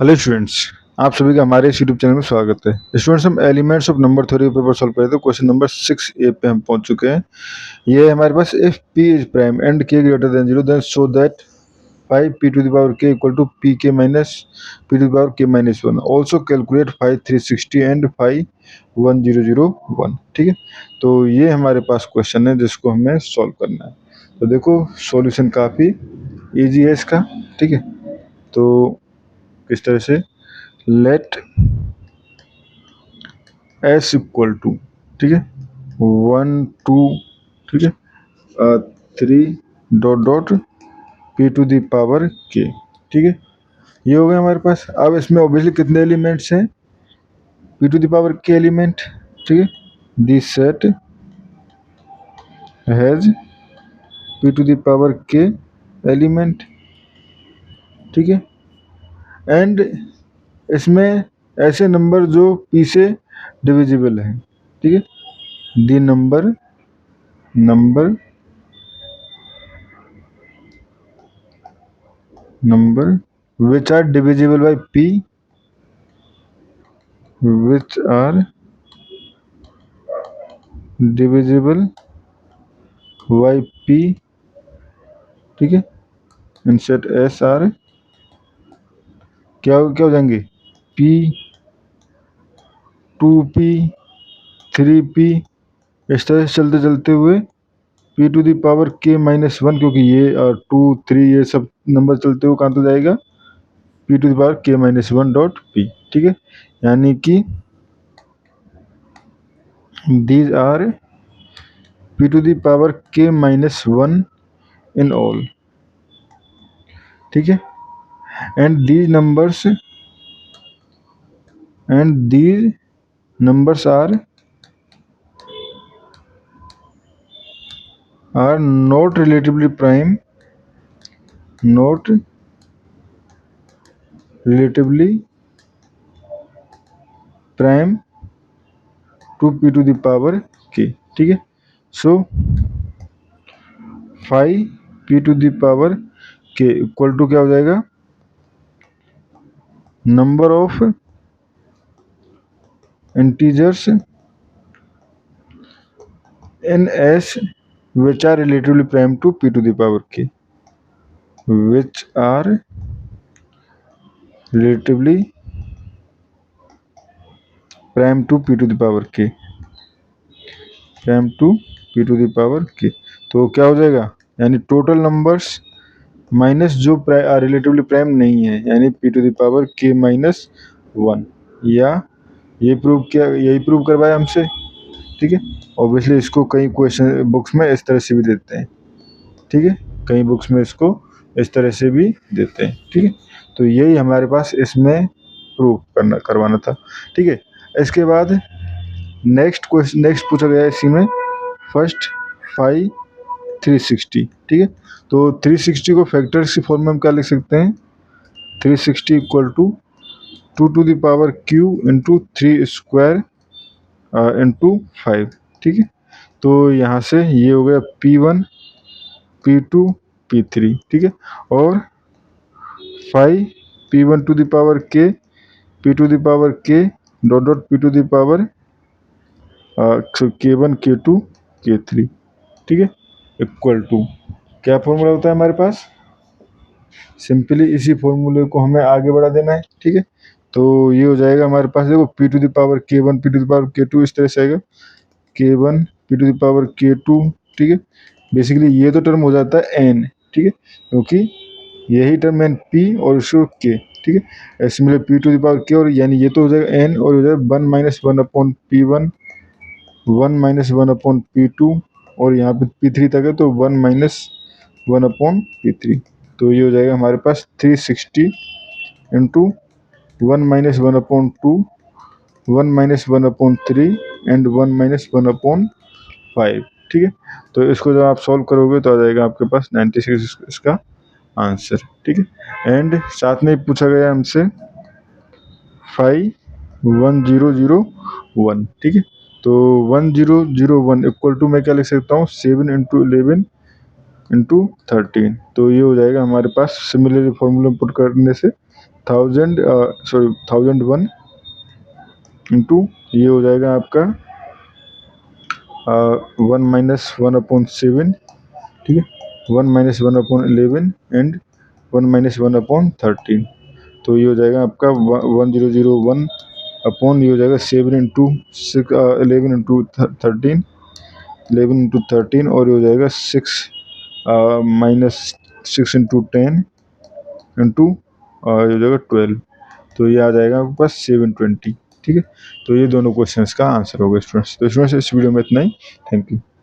Hello students, आप सभी का हमारे इस यूट्यूब चैनल में स्वागत है। स्टूडेंट्स, हम elements of number theory paper solve कर रहे थे। क्वेश्चन नंबर 6A पे हम पहुंच चुके हैं। ये है हमारे पास if p is prime and k greater than 0 then show that 5p to the power k equal to pk minus p to the power k minus 1। Also calculate 5360 and 51001। ठीक है, तो ये हमारे पास क्वेश्चन है जिसको हमें सॉल्व करना है। तो देखो, सॉल्यूशन काफ़ी ईजी है इसका। ठीक है, तो किस तरह से लेट एस इक्वल टू, ठीक है, 1 2, ठीक है, 3 dot dot P to the power K. ठीक है, ये हो गया हमारे पास। अब इसमें ऑब्वियसली कितने एलिमेंट्स हैं? P to the power K element. ठीक है, this set has P to the power K element. ठीक है, एंड इसमें ऐसे नंबर जो पी से डिविजिबल हैं। ठीक है, the number which are divisible by p, which are divisible by p। ठीक है, इंसर्ट एस आर, क्या क्या हो जाएंगे? p, 2p, 3p, इस तरह से चलते चलते हुए p to the power k minus 1, क्योंकि ये 2 3 ये सब नंबर चलते हुए कहाँ तो जाएगा? p to the power k minus 1 dot p। ठीक है, यानी कि these are p to the power k minus 1 in all। ठीक है, and these numbers are not relatively prime to p to the power k। ठीक है, so 5p to the power k equal to क्या हो जाएगा? Number of integers in S which are relatively prime to p to the power k, which are relatively prime to p to the power k, तो क्या हो जाएगा? यानी total numbers minus जो relatively prime नहीं है, यानी p to the power k minus 1। या ये प्रूव किया, यही प्रूव करवाया हमसे। ठीक है, ऑब्वियसली इसको कई क्वेश्चन बुक्स में इस तरह से भी देते हैं। ठीक है, कई बुक्स में इसको इस तरह से भी देते हैं। ठीक है, तो यही हमारे पास इसमें प्रूव करवाना था। ठीक है, इसके बाद नेक्स्ट पूछा गया है इसी में, फर्स्ट 5360। ठीक है, तो 360 को फैक्टर्स की फॉर्म में हम क्या लिख सकते हैं? 360 equal to 2 to the power q into 3 square into 5। ठीक है, तो यहाँ से ये हो गया p1 p2 p3। ठीक है, और 5p1 to the power k p to the power k dot dot p to the power k1 k2 k3। ठीक है, इक्वल टू क्या फॉर्मूला होता है हमारे पास? सिंपली इसी फॉर्मूले को हमें आगे बढ़ा देना है। ठीक है, तो ये हो जाएगा हमारे पास, देखो p to the power k1 p to the power k2 इस तरह से आएगा, k1 p to the power k2। ठीक है, बेसिकली ये तो टर्म हो जाता है n। ठीक है, क्योंकि यही टर्म n p और इसको k। ठीक है, similar p to the power k, और यानी ये तो हो जाएगा n और हो जाएगा 1 minus 1 upon p1, 1 minus 1 upon p2, और यहाँ पे p3 तक है तो 1 माइनस 1 अपॉन p3। तो ये हो जाएगा हमारे पास 360 into 1 minus 1 upon 2, 1 minus 1 upon 3 and 1 minus 1 upon 5। ठीक है, तो इसको जब आप सॉल्व करोगे तो आ जाएगा आपके पास 96 इसका आंसर। ठीक है, एंड साथ में पूछा गया हमसे 51001। ठीक है, तो 1001 इक्वल टू मैं क्या लिख सकता हूँ? 7 इंटू 11 इंटू 13। तो ये हो जाएगा हमारे पास, सिमिलर फॉर्मूला पुट करने से 1001 इंटू ये हो जाएगा आपका 1 - 1/7, ठीक है, 1 - 1/11 एंड 1 - 1/13। तो ये हो जाएगा आपका 1001 अपॉन ये हो जाएगा 7 इंटू 11 इंटू 13, 11 इंटू 13, और ये हो जाएगा 6 -6 इंटू 10 इंटू ये हो जाएगा 12। तो ये आ जाएगा आपके पास 720, ठीक है। तो ये दोनों क्वेश्चंस का आंसर होगा स्टूडेंट्स। तो स्टूडेंट्स इस वीडियो में इतना ही। Thank you.